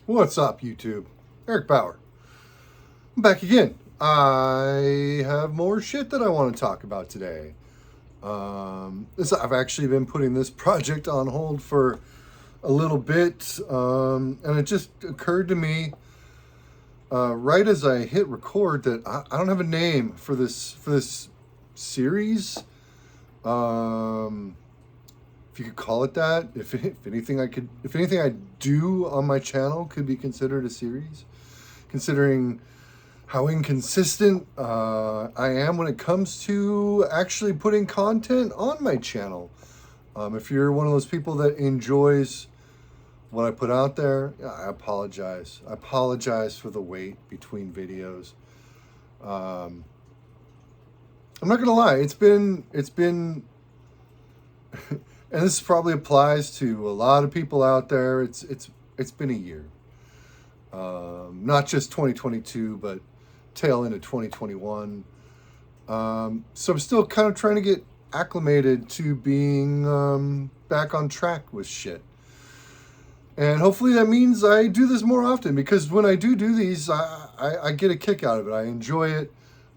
What's up, YouTube? Eric Bauer. I'm back again. I have more shit that I want to talk about today. I've actually been putting this project on hold for a little bit, and it just occurred to me right as I hit record that I don't have a name for this series. If you could call it that. If anything I do on my channel could be considered a series, considering how inconsistent I am when it comes to actually putting content on my channel. If you're one of those people that enjoys what I put out there, I apologize. I apologize for the wait between videos. I'm not gonna lie, it's been and this probably applies to a lot of people out there. It's been a year, not just 2022, but tail end of 2021. So I'm still kind of trying to get acclimated to being back on track with shit. And hopefully that means I do this more often, because when I do these, I get a kick out of it. I enjoy it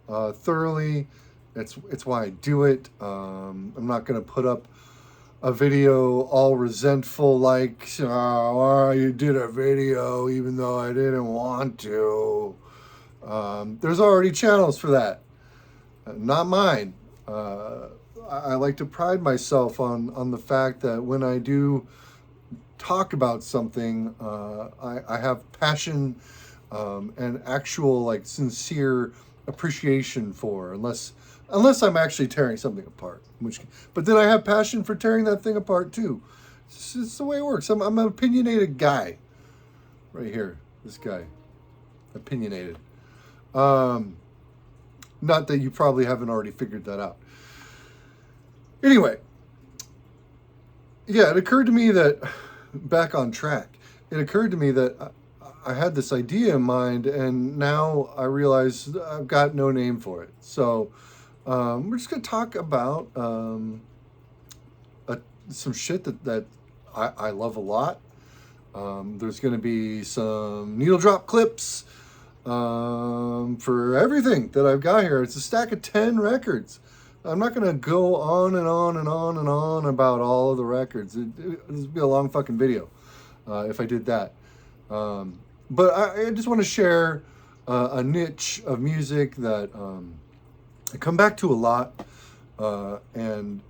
thoroughly. It's why I do it. I'm not going to put up a video all resentful, like, oh, you did a video even though I didn't want to. There's already channels for that, not mine. I like to pride myself on the fact that when I do talk about something, I have passion and actual, like, sincere appreciation for, unless I'm actually tearing something apart. But then I have passion for tearing that thing apart too. It's just the way it works. I'm an opinionated guy. Right here, this guy, opinionated. Not that you probably haven't already figured that out. Anyway, yeah, it occurred to me that, back on track, it occurred to me that I had this idea in mind, and now I realize I've got no name for it. So we're just going to talk about some shit that I love a lot. There's going to be some needle drop clips for everything that I've got here. It's a stack of 10 records. I'm not going to go on and on and on and on about all of the records. This would be a long fucking video if I did that. But I just want to share a niche of music that I come back to a lot, and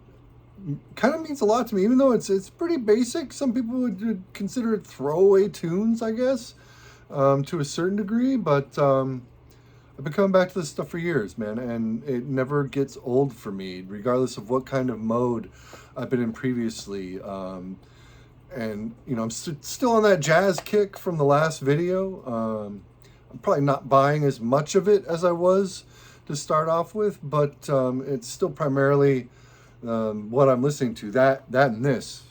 kind of means a lot to me, even though it's pretty basic. Some people would consider it throwaway tunes, I guess, to a certain degree, but I've been coming back to this stuff for years, man, and it never gets old for me, regardless of what kind of mode I've been in previously. And, you know, I'm still on that jazz kick from the last video. I'm probably not buying as much of it as I was to start off with, but it's still primarily what I'm listening to, that and this.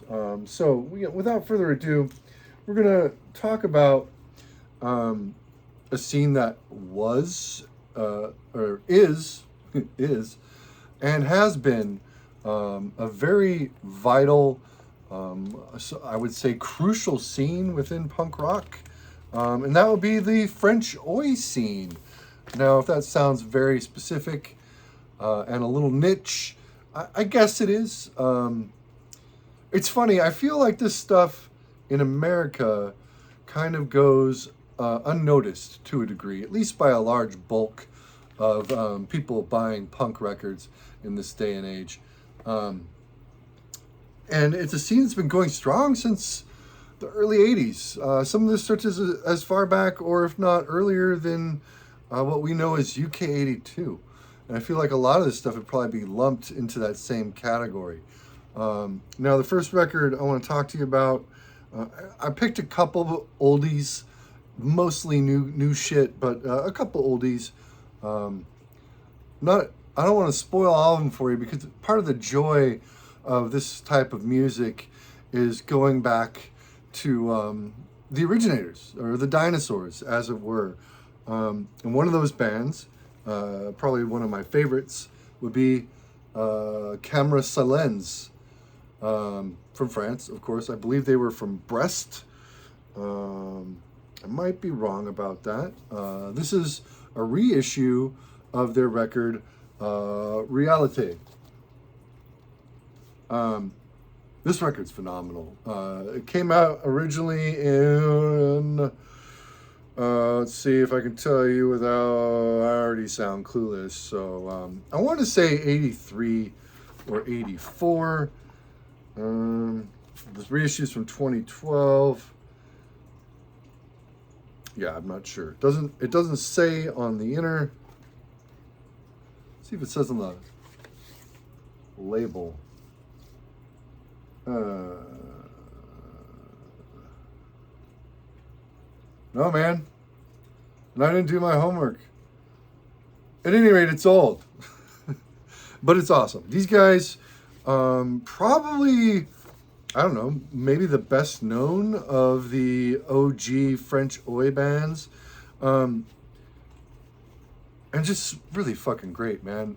So without further ado, we're gonna talk about a scene that was or is and has been a very vital, I would say crucial scene within punk rock, and that would be the French Oi scene. Now, if that sounds very specific and a little niche, I guess it is. It's funny, I feel like this stuff in America kind of goes unnoticed to a degree, at least by a large bulk of people buying punk records in this day and age. And it's a scene that's been going strong since the early 80s. Some of this stretches as far back, or if not earlier, than what we know as UK 82. And I feel like a lot of this stuff would probably be lumped into that same category. Now, the first record I want to talk to you about, I picked a couple of oldies, mostly new shit, but a couple oldies. I don't want to spoil all of them for you, because part of the joy of this type of music is going back to the originators, or the dinosaurs, as it were. And one of those bands, probably one of my favorites, would be Silens, from France, of course. I believe they were from Brest. I might be wrong about that. This is a reissue of their record, Reality. This record's phenomenal. It came out originally in, let's see if I can tell you without, I already sound clueless. So I want to say 83 or 84. This reissue's from 2012. Yeah, I'm not sure. It doesn't say on the inner. Let's see if it says on the label. No, man. And I didn't do my homework. At any rate, it's old. But it's awesome. These guys, probably, I don't know, maybe the best known of the OG French Oi bands. And just really fucking great, man.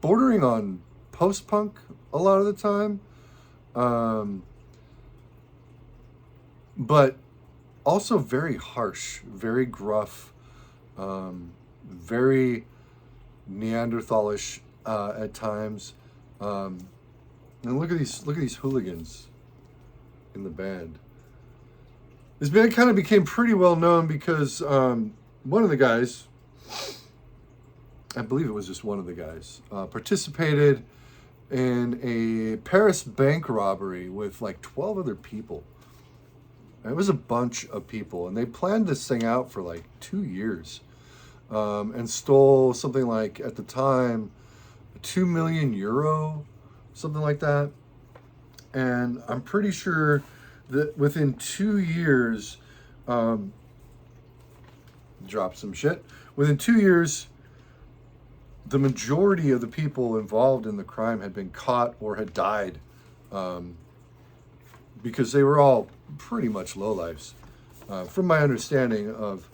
Bordering on post-punk a lot of the time. But also very harsh, very gruff, very Neanderthalish at times. And look at these hooligans in the band. This band kind of became pretty well known because one of the guys, I believe it was just one of the guys, participated in a Paris bank robbery with like 12 other people. And it was a bunch of people, and they planned this thing out for like 2 years, and stole something like, at the time, 2 million euro, something like that. And I'm pretty sure that within 2 years, dropped some shit. Within 2 years, the majority of the people involved in the crime had been caught or had died, because they were all pretty much lowlifes. From my understanding of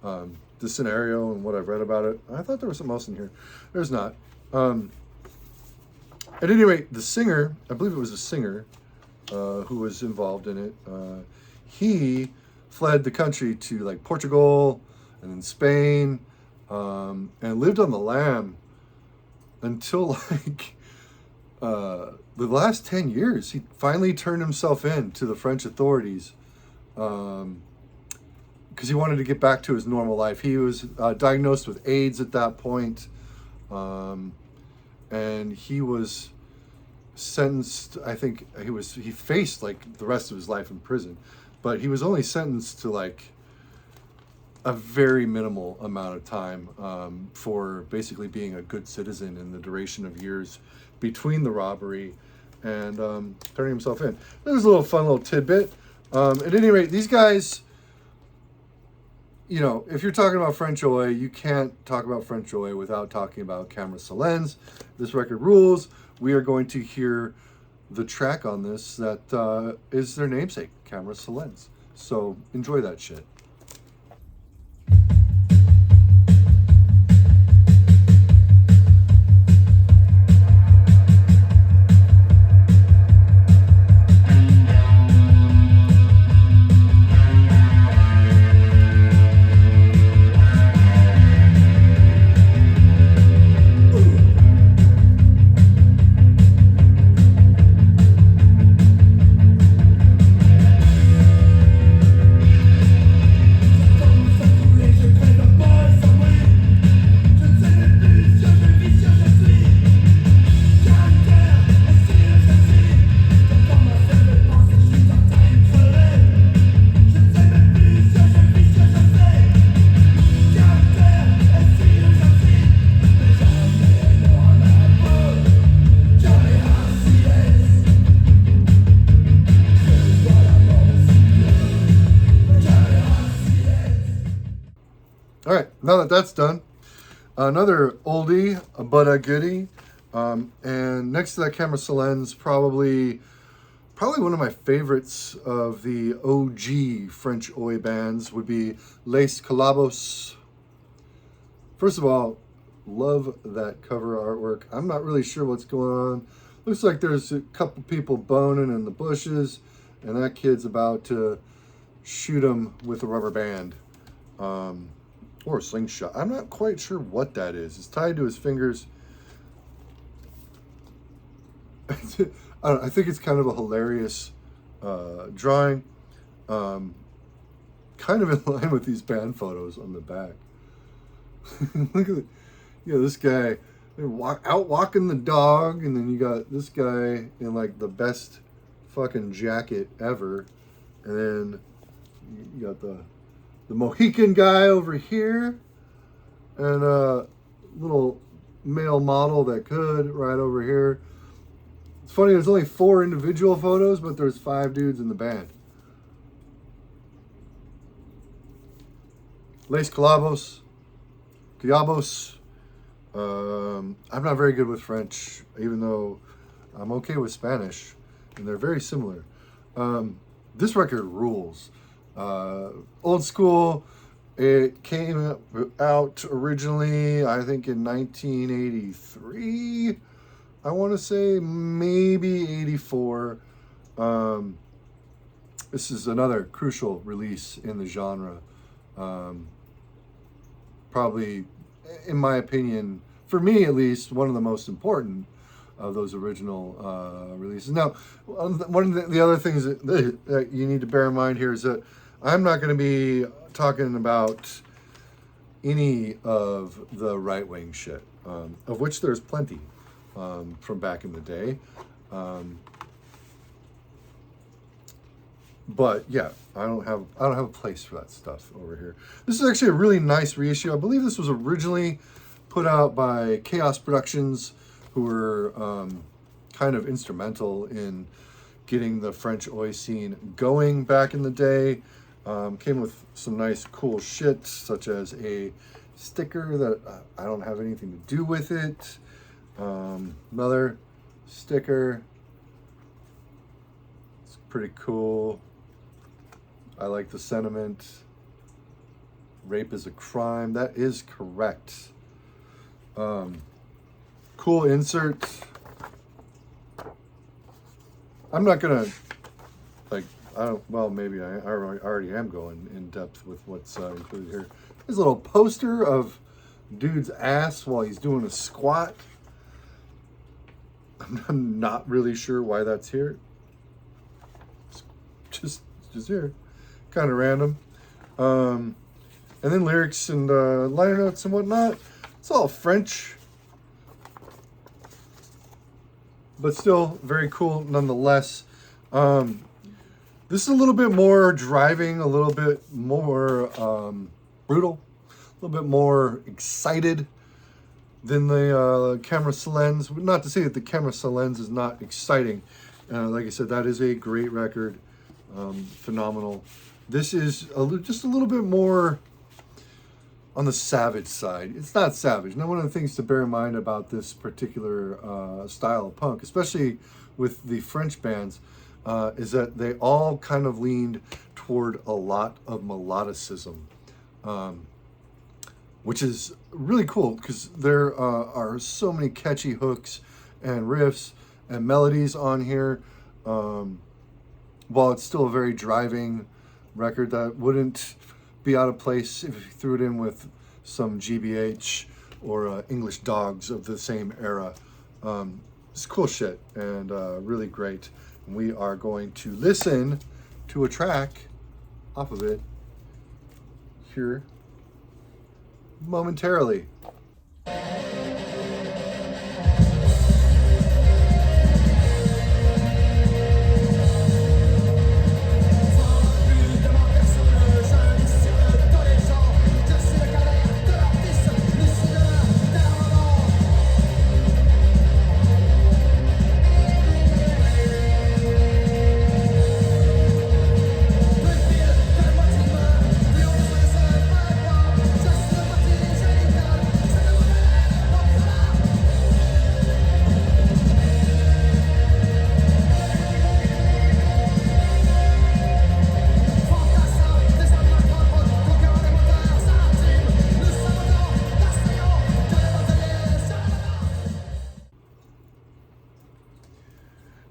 the scenario and what I've read about it, I thought there was something else in here. There's not. At any rate, the singer, I believe it was a singer who was involved in it, he fled the country to like Portugal and then Spain, and lived on the lam until like the last 10 years. He finally turned himself in to the French authorities because he wanted to get back to his normal life. He was diagnosed with AIDS at that point, and he was sentenced, I think he faced like the rest of his life in prison, but he was only sentenced to like a very minimal amount of time for basically being a good citizen in the duration of years between the robbery and turning himself in. There's a little fun little tidbit. At any rate, these guys, you know, if you're talking about French Oi, you can't talk about French Oi without talking about Camera Silens. This record rules. We are going to hear the track on this that is their namesake, Camera Silens. So enjoy that shit. All right, now that that's done, another oldie, but a goodie. And next to that, Camera Silens, probably one of my favorites of the OG French Oi bands would be Les Collabos. First of all, love that cover artwork. I'm not really sure what's going on. Looks like there's a couple people boning in the bushes, and that kid's about to shoot him with a rubber band or a slingshot. I'm not quite sure what that is. It's tied to his fingers. I think it's kind of a hilarious drawing. Kind of in line with these band photos on the back. Look at this guy out walking the dog, and then you got this guy in like the best fucking jacket ever, and then you got the Mohican guy over here, and a little male model that could right over here. It's funny, there's only 4 individual photos, but there's 5 dudes in the band. Les Collabos. I'm not very good with French, even though I'm okay with Spanish, and they're very similar. This record rules. Old school. It came out originally, I think, in 1983. I want to say maybe 84. This is another crucial release in the genre. Probably, in my opinion, for me at least, one of the most important of those original releases. Now, one of the other things that you need to bear in mind here is that I'm not going to be talking about any of the right-wing shit, of which there's plenty from back in the day. But yeah, I don't have a place for that stuff over here. This is actually a really nice reissue. I believe this was originally put out by Chaos Productions, who were kind of instrumental in getting the French oi scene going back in the day. Came with some nice cool shit, such as a sticker that I don't have anything to do with it. Another sticker. It's pretty cool. I like the sentiment. Rape is a crime. That is correct. Cool insert. I'm not gonna maybe I already am going in depth with what's included here. There's a little poster of dude's ass while he's doing a squat. I'm not really sure why that's here. Just here. Kind of random. And then lyrics and liner notes and whatnot. It's all French, but still very cool nonetheless. This is a little bit more driving, a little bit more brutal, a little bit more excited than the Camera Silens. Not to say that the Camera Silens is not exciting. Like I said, that is a great record. Phenomenal. This is just a little bit more on the savage side. It's not savage. Now, one of the things to bear in mind about this particular style of punk, especially with the French bands, is that they all kind of leaned toward a lot of melodicism, which is really cool because there are so many catchy hooks and riffs and melodies on here. While it's still a very driving record, that wouldn't be out of place if you threw it in with some GBH or English Dogs of the same era. It's cool shit and really great. And we are going to listen to a track off of it here momentarily.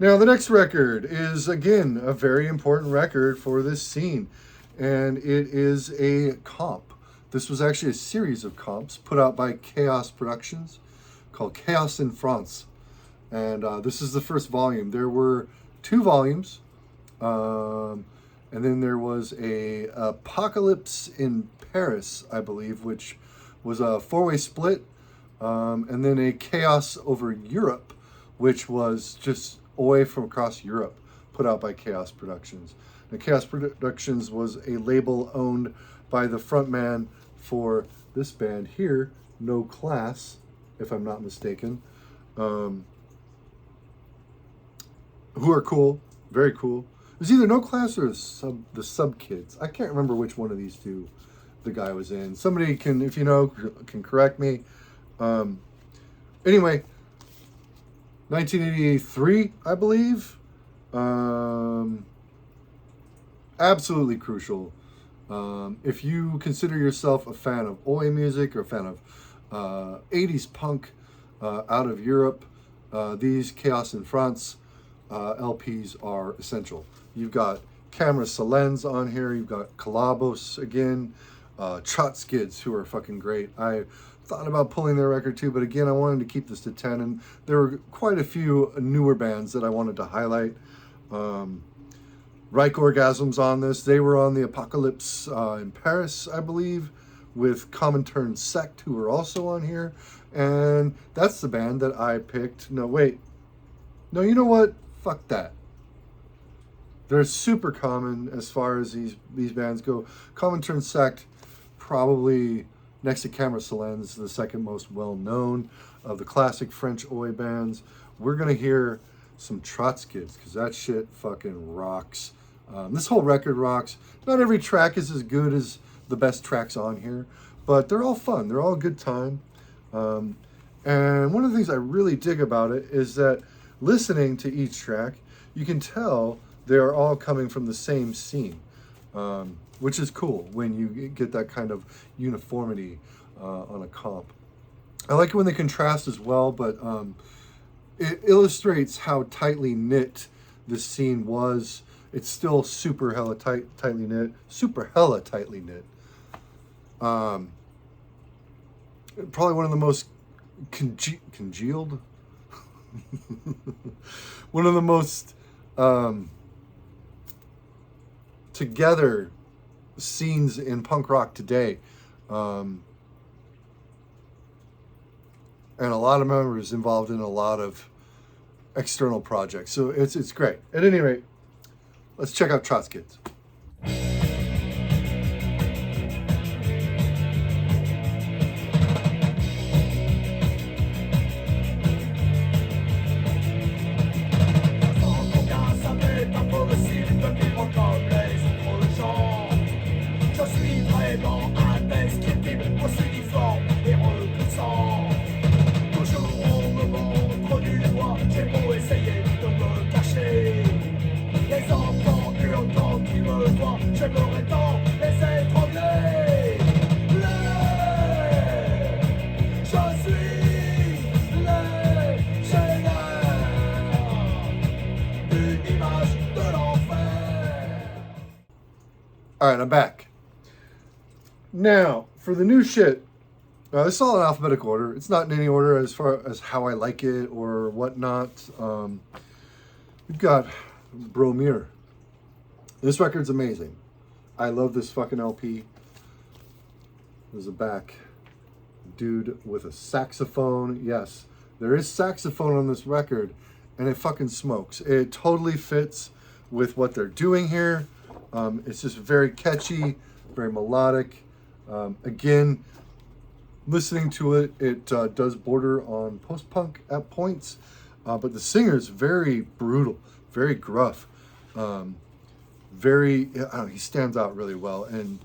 Now, the next record is, again, a very important record for this scene. and it is a comp. This was actually a series of comps put out by Chaos Productions called Chaos in France. And this is the first volume. There were 2 volumes, and then there was a Apocalypse in Paris, I believe, which was a 4-way split, and then a Chaos over Europe, which was just away from across Europe, put out by Chaos Productions. Now, Chaos Productions was a label owned by the frontman for this band here, No Class, if I'm not mistaken, who are cool, very cool. It was either No Class or the Sub Kids. I can't remember which one of these two the guy was in. Somebody can, if you know, can correct me. Anyway, 1983, I believe. Absolutely crucial. If you consider yourself a fan of Oi music or a fan of 80s punk out of Europe, these Chaos in France LPs are essential. You've got Camera Silens on here. You've got Collabos again. Trotskists, who are fucking great. I thought about pulling their record too, but again, I wanted to keep this to 10, and there were quite a few newer bands that I wanted to highlight. Reich Orgasm's on this. They were on the Apocalypse in Paris, I believe, with Comintern Sect, who were also on here. And that's the band that I picked. No, wait. No, you know what? Fuck that. They're super common as far as these bands go. Comintern Sect, probably next to Camera Silens, the second most well-known of the classic French Oi bands. We're going to hear some Trotskists, because that shit fucking rocks. This whole record rocks. Not every track is as good as the best tracks on here, but they're all fun. They're all a good time. And one of the things I really dig about it is that listening to each track, you can tell they're all coming from the same scene, which is cool when you get that kind of uniformity on a comp. I like it when they contrast as well, but it illustrates how tightly knit this scene was. It's still super hella tightly knit. Super hella tightly knit. Probably one of the most congealed. One of the most together scenes in punk rock today. And a lot of members involved in a lot of external projects. So it's great. At any rate, let's check out Trotskists. All right, I'm back. Now, for the new shit, this is all in alphabetical order. It's not in any order as far as how I like it or whatnot. We've got Bromer. This record's amazing. I love this fucking LP. There's a back. Dude with a saxophone. Yes, there is saxophone on this record, and it fucking smokes. It totally fits with what they're doing here. It's just very catchy, very melodic. Again, listening to it, it does border on post-punk at points, but the singer's very brutal, very gruff, very, I don't know, he stands out really well, and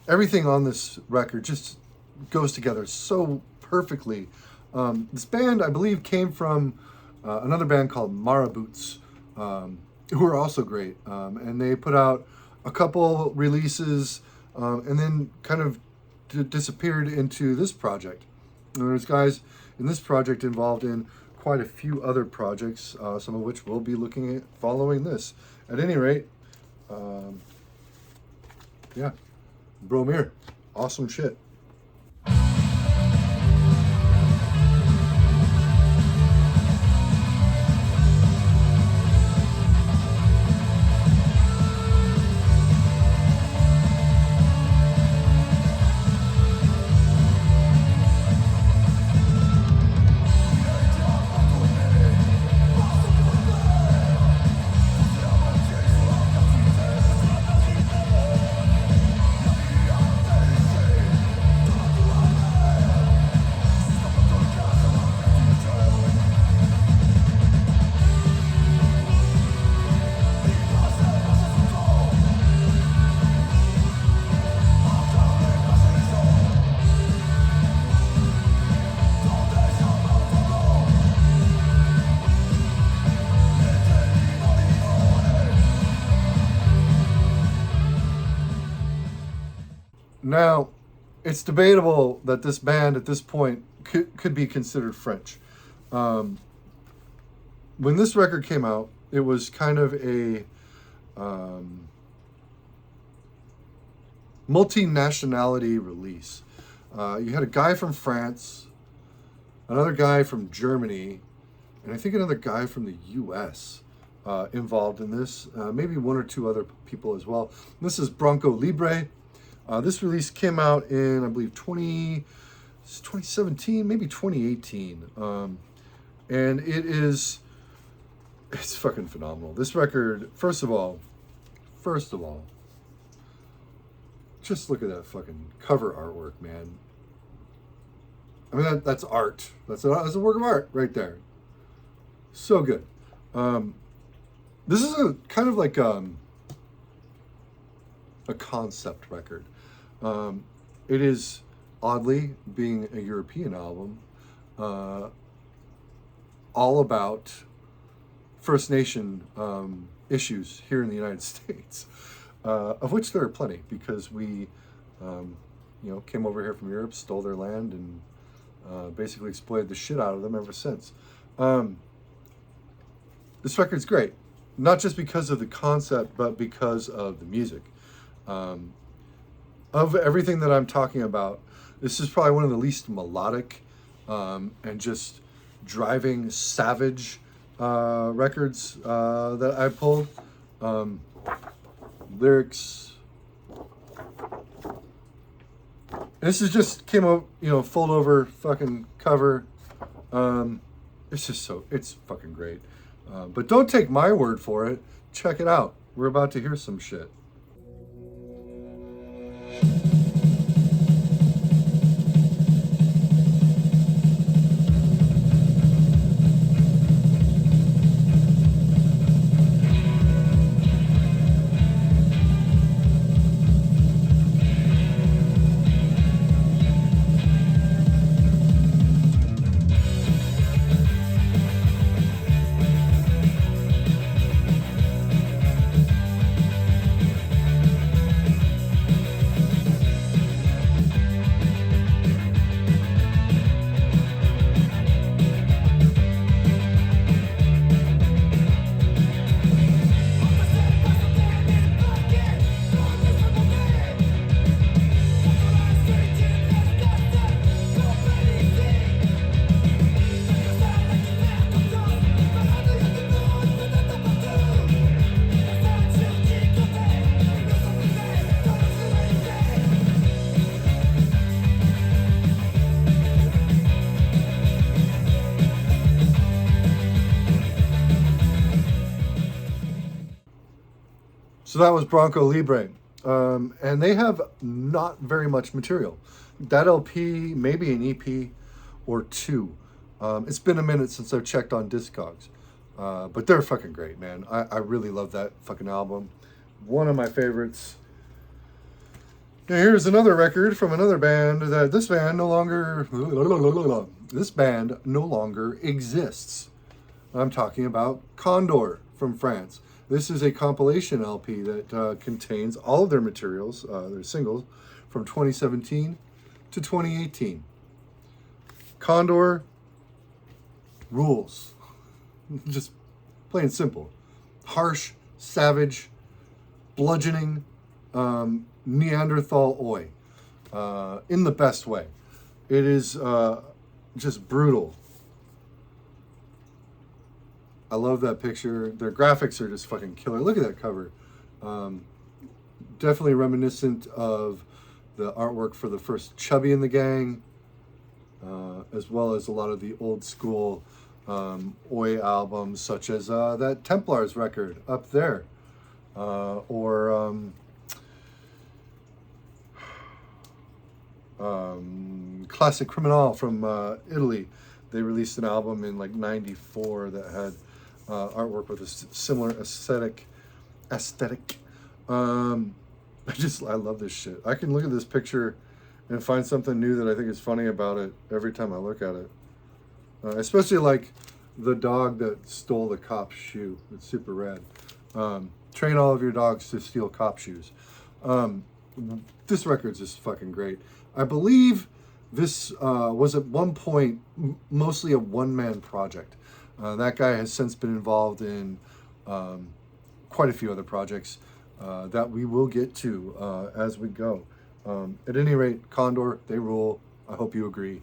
everything on this record just goes together so perfectly. This band, I believe, came from another band called Maraboots, who are also great, and they put out a couple releases and then kind of disappeared into this project. And there's guys in this project involved in quite a few other projects, some of which we'll be looking at following this. At any rate, yeah, Bromer, awesome shit. Now, it's debatable that this band at this point could be considered French. When this record came out, it was kind of a multinationality release. You had a guy from France, another guy from Germany, and I think another guy from the U.S. Involved in this. Maybe one or two other people as well. This is Bronco Libre. This release came out in, I believe, 2017, maybe 2018. And it's fucking phenomenal. This record, first of all, just look at that fucking cover artwork, man. I mean, that's art. That's a work of art right there. So good. This is a kind of like a concept record. It is, oddly, being a European album, all about First Nation issues here in the United States, of which there are plenty, because we, came over here from Europe, stole their land, and basically exploited the shit out of them ever since. This record's great, not just because of the concept, but because of the music. Of everything that I'm talking about, this is probably one of the least melodic and just driving savage records that I pulled. Lyrics. This is just came out, fold over fucking cover. It's fucking great. But don't take my word for it. Check it out. We're about to hear some shit. So that was Bronco Libre. And they have not very much material. That LP, maybe an EP or two. It's been a minute since I've checked on Discogs. But they're fucking great, man. I really love that fucking album. One of my favorites. Now here's another record from another band that this band no longer exists. I'm talking about Condor from France. This is a compilation LP that contains all of their materials, their singles, from 2017 to 2018. Condor rules. Just plain simple. Harsh, savage, bludgeoning. Neanderthal oi, in the best way. It is just brutal. I love that picture. Their graphics are just fucking killer. Look at that cover. Definitely reminiscent of the artwork for the first Chubby and the Gang, as well as a lot of the old school oi albums, such as that Templars record up there, or Classic Criminal from Italy. They released an album in like '94 that had artwork with a similar aesthetic. I love this shit. I can look at this picture and find something new that I think is funny about it every time I look at it. Especially like the dog that stole the cop's shoe. It's super rad. Train all of your dogs to steal cop shoes. This record's just fucking great. I believe this was at one point mostly a one-man project. That guy has since been involved in quite a few other projects that we will get to as we go. At any rate, Condor, they rule. I hope you agree.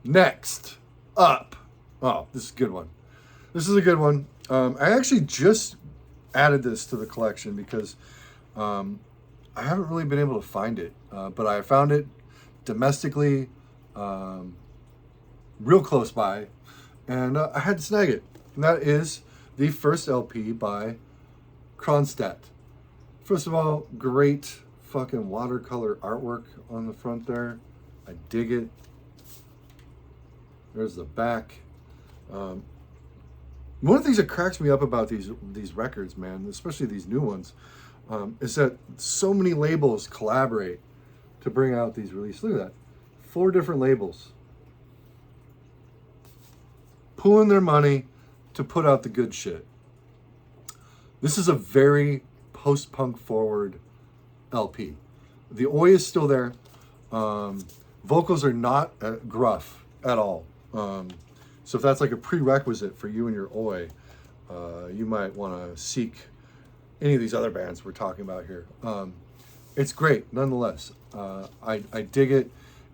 Next up, oh, this is a good one. This is a good one. I actually just added this to the collection because I haven't really been able to find it, but I found it domestically, real close by, and I had to snag it. And that is the first LP by Kronstadt. First of all, great fucking watercolor artwork on the front there. I dig it. There's the back. One of the things that cracks me up about these records, man, especially these new ones, is that so many labels collaborate to bring out these releases. Look at that. 4 different labels pooling their money to put out the good shit. This is a very post-punk forward LP. The oi is still there. Vocals are not gruff at all. So if that's like a prerequisite for you and your oi, you might want to seek any of these other bands we're talking about here. It's great nonetheless. I dig it.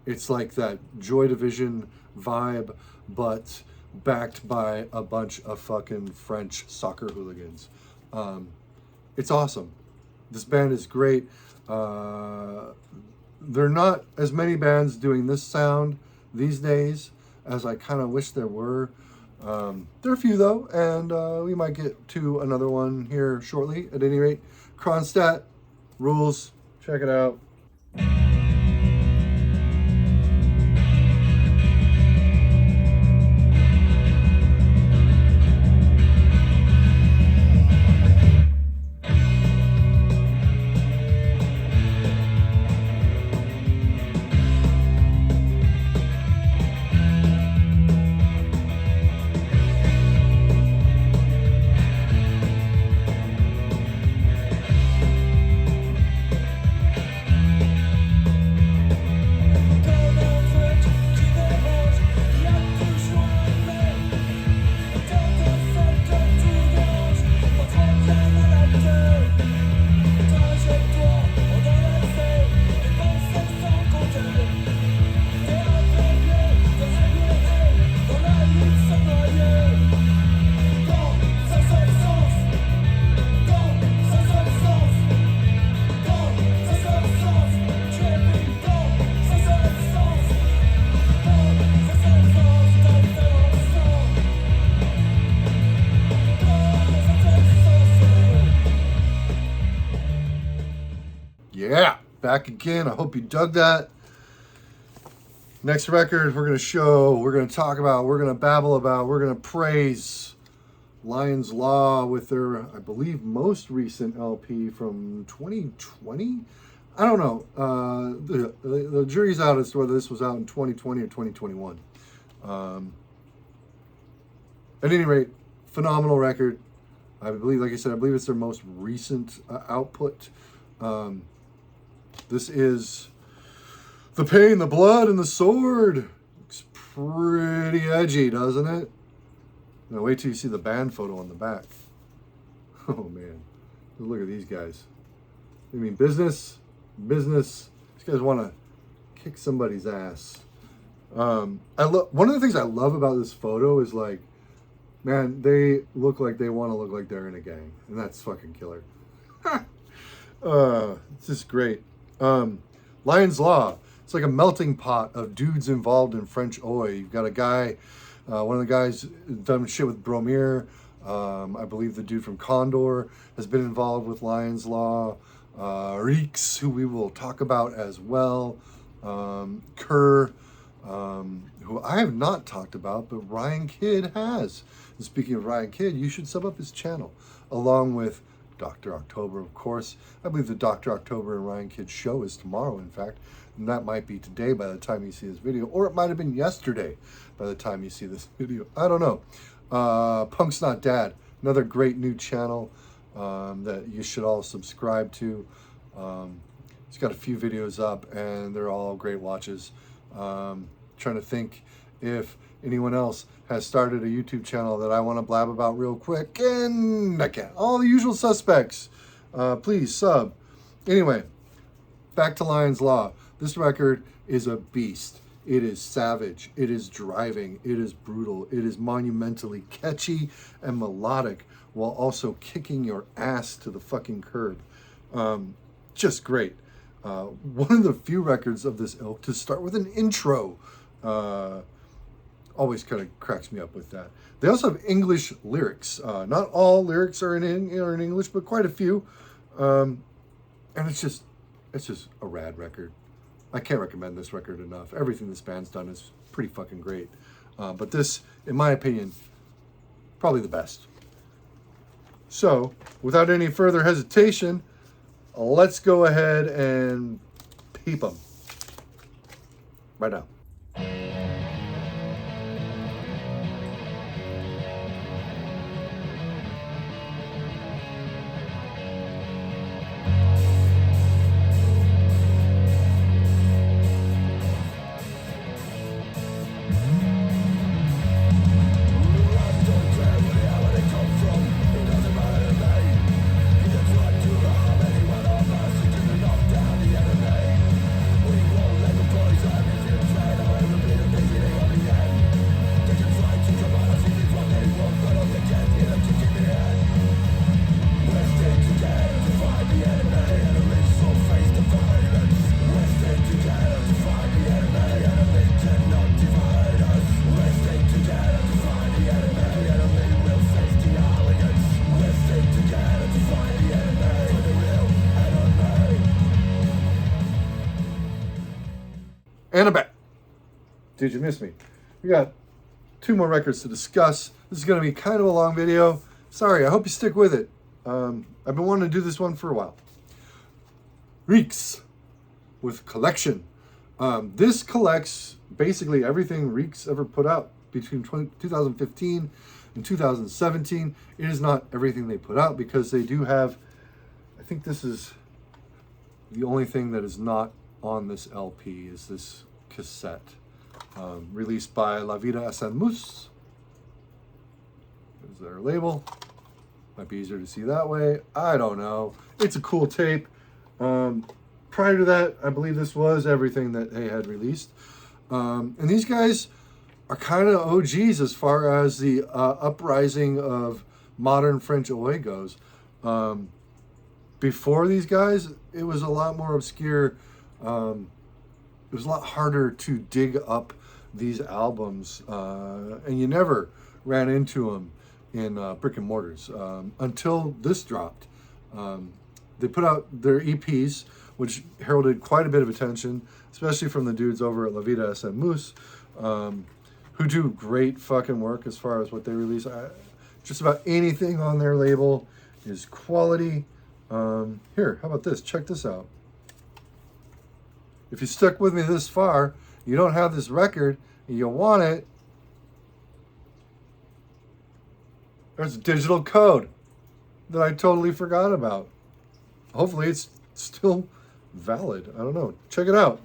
It's like that Joy Division vibe, but backed by a bunch of fucking French soccer hooligans. It's awesome. This band is great. There are not as many bands doing this sound these days as I kind of wish there were. There are a few though, and we might get to another one here shortly. At any rate, Kronstadt rules. Check it out. back again. I hope you dug that. Next record we're going to show, we're going to talk about, we're going to babble about, we're going to praise Lions Law with their, I believe, most recent LP from 2020. I don't know. The jury's out as to whether this was out in 2020 or 2021. At any rate, phenomenal record. I believe, like I said, I believe it's their most recent output. This is The Pain, the Blood, and the Sword. Looks pretty edgy, doesn't it? Now wait till you see the band photo on the back. Oh man, look at these guys. I mean, business. These guys want to kick somebody's ass. One of the things I love about this photo is, like, man, they look like they want to look like they're in a gang, and that's fucking killer. It's just great. Lions Law. It's like a melting pot of dudes involved in French oi. You've got a guy, one of the guys done shit with Bromer. I believe the dude from Condor has been involved with Lions Law. Reeks, who we will talk about as well. Kerr, who I have not talked about, but Ryan Kidd has. And speaking of Ryan Kidd, you should sub up his channel, along with Dr. October, of course. I believe the Dr. October and Ryan Kidd show is tomorrow, in fact. And that might be today by the time you see this video, or it might have been yesterday by the time you see this video. I don't know. Punk's Not Dad, another great new channel that you should all subscribe to. He's got a few videos up, and they're all great watches. Trying to think if anyone else has started a YouTube channel that I want to blab about real quick, and I can't. All the usual suspects. Please sub. Anyway, back to Lions Law. This record is a beast. It is savage. It is driving. It is brutal. It is monumentally catchy and melodic, while also kicking your ass to the fucking curb. Just great. One of the few records of this ilk to start with an intro. Always kind of cracks me up with that. They also have English lyrics. Not all lyrics are in English, but quite a few. And it's just a rad record. I can't recommend this record enough. Everything this band's done is pretty fucking great. But this, in my opinion, probably the best. So, without any further hesitation, let's go ahead and peep them right now. And I'm back. Did you miss me? We got 2 more records to discuss. This is going to be kind of a long video. Sorry, I hope you stick with it. I've been wanting to do this one for a while. Reeks with Collection. This collects basically everything Reeks ever put out between 2015 and 2017. It is not everything they put out, because they do have, I think this is the only thing that is not on this LP is this cassette, released by La Vida a San Mus. There's their label. Might be easier to see that way. I don't know. It's a cool tape. Prior to that, I believe this was everything that they had released. And these guys are kind of OGs as far as the uprising of modern French oi goes. Before these guys, it was a lot more obscure. It was a lot harder to dig up these albums, and you never ran into them in brick and mortars until this dropped. They put out their EPs, which heralded quite a bit of attention, especially from the dudes over at La Vida SM Moose, who do great fucking work as far as what they release. Just about anything on their label is quality. Here, how about this? Check this out. If you stuck with me this far, you don't have this record, and you want it, there's a digital code that I totally forgot about. Hopefully it's still valid. I don't know. Check it out.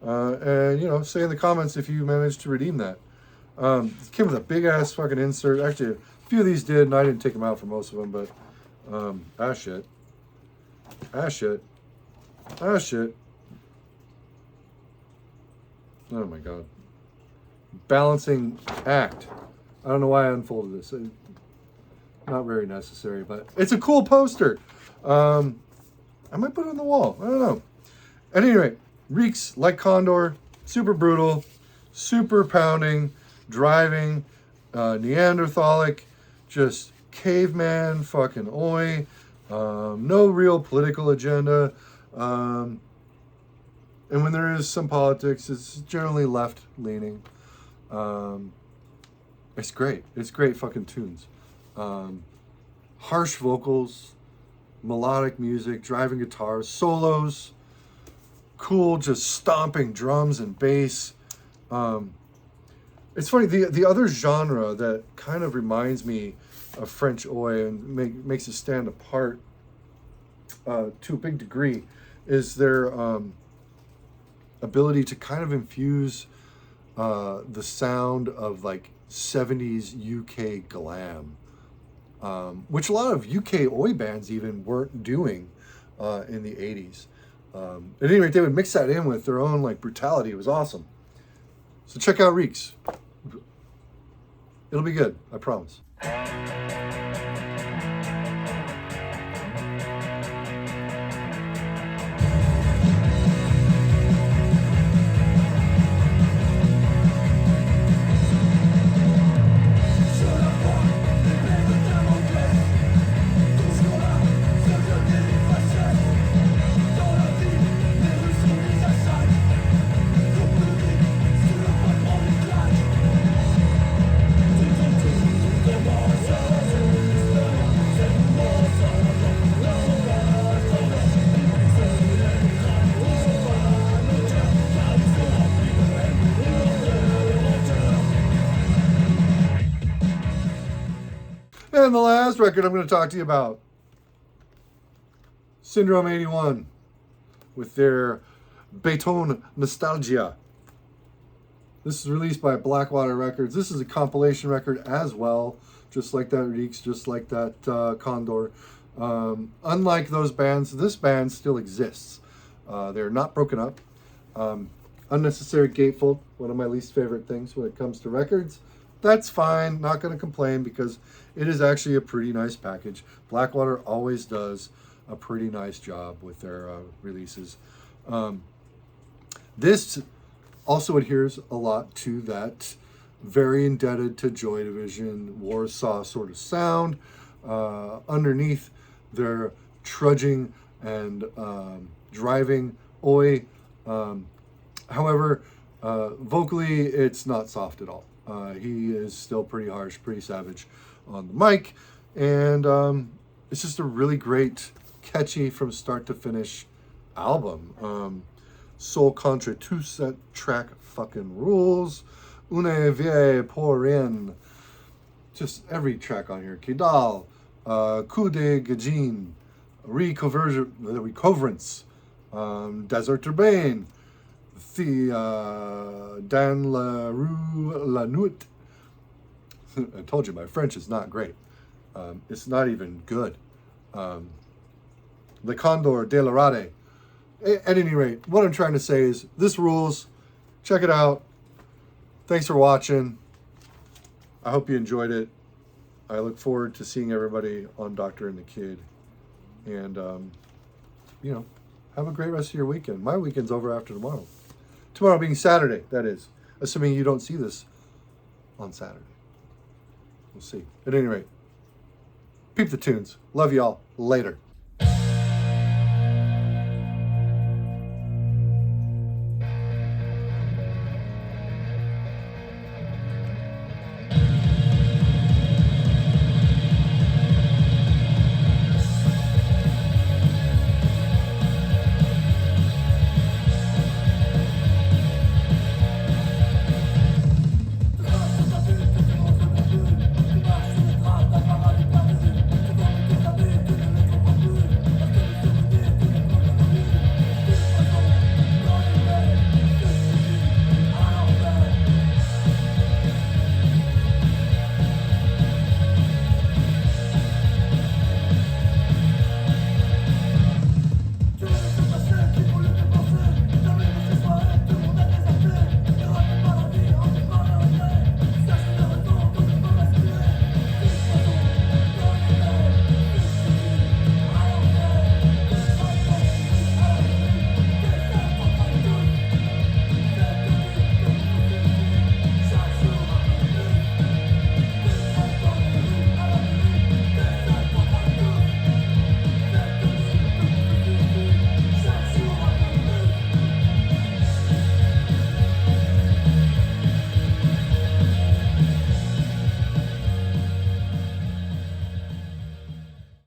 And, you know, say in the comments if you managed to redeem that. It came with a big-ass fucking insert. Actually, a few of these did, and I didn't take them out for most of them, but, shit. Shit. Shit. Oh, my God. Balancing act. I don't know why I unfolded this. Not very necessary, but it's a cool poster. I might put it on the wall. I don't know. At any rate, Reeks, like Condor, super brutal, super pounding, driving, Neanderthalic, just caveman, fucking oi. No real political agenda. And when there is some politics, it's generally left-leaning. It's great. It's great fucking tunes. Harsh vocals, melodic music, driving guitars, solos, cool, just stomping drums and bass. It's funny, the other genre that kind of reminds me of French oi and makes it stand apart to a big degree is their ability to kind of infuse the sound of like 70s UK glam. Which a lot of UK oi bands even weren't doing in the 80s. At any rate, they would mix that in with their own like brutality. It was awesome. So check out Reeks. It'll be good, I promise. And the last record I'm going to talk to you about, Syndrome 81, with their Béton Nostalgia. This is released by Blackwater Records. This is a compilation record as well, just like that Reeks, just like that Condor. Unlike those bands, this band still exists. They're not broken up. Unnecessary gatefold, one of my least favorite things when it comes to records. That's fine, not going to complain because it is actually a pretty nice package. Blackwater always does a pretty nice job with their releases. This also adheres a lot to that very indebted to Joy Division, Warsaw sort of sound. Underneath their trudging and driving oi. However, vocally, it's not soft at all. He is still pretty harsh, pretty savage on the mic, and it's just a really great, catchy from start to finish album. Soul Contra 2-set track fucking rules. Une vie pour rien. Just every track on here. Kidal, Coup de Gajin, Recoverance, Desert Urbane, Dan la Rue la Nuit. I told you my French is not great. It's not even good. Le Condor de la Rade. At any rate, what I'm trying to say is this rules. Check it out. Thanks for watching. I hope you enjoyed it. I look forward to seeing everybody on Doctor and the Kid. And, you know, have a great rest of your weekend. My weekend's over after tomorrow. Tomorrow being Saturday, that is. Assuming you don't see this on Saturday. We'll see. At any rate, peep the tunes. Love y'all. Later.